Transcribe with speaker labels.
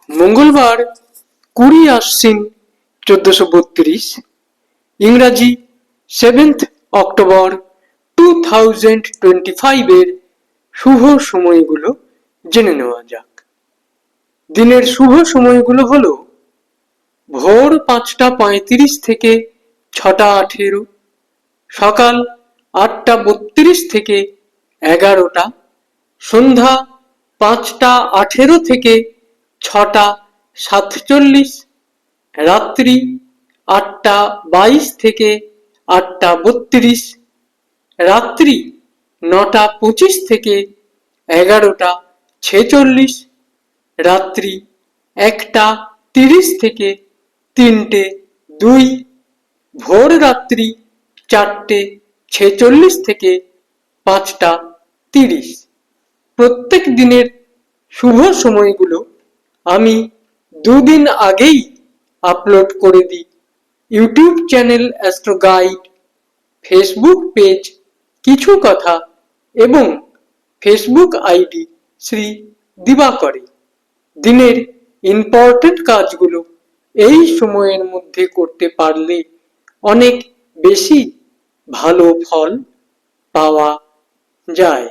Speaker 1: মঙ্গলবার 20 আশ্বিন 1432, ইংরাজি 7th October 2025 এর শুভ সময়গুলো জেনে নেওয়া যাক। দিনের শুভ সময়গুলো হলো ভোর 5:35 থেকে 6:18, সকাল 8:32 থেকে 11টা, সন্ধ্যা 5:18 থেকে 6:47, রাত্রি 8:22 থেকে 8:32, রাত্রি 9:25 থেকে 11:46, রাত্রি 1:30 থেকে 3:02, ভোর রাত্রি 4:46 থেকে 5:30। প্রত্যেক দিনের শুভ সময়গুলো আমি দুদিন আগেই আপলোড করে দিই YouTube channel astro guide, Facebook page কিছু কথা এবং ফেসবুক আইডি শ্রী দিবাকরে। দিনের ইম্পর্টেন্ট কাজগুলো এই সময়ের মধ্যে করতে পারলে অনেক বেশি ভালো ফল পাওয়া যায়।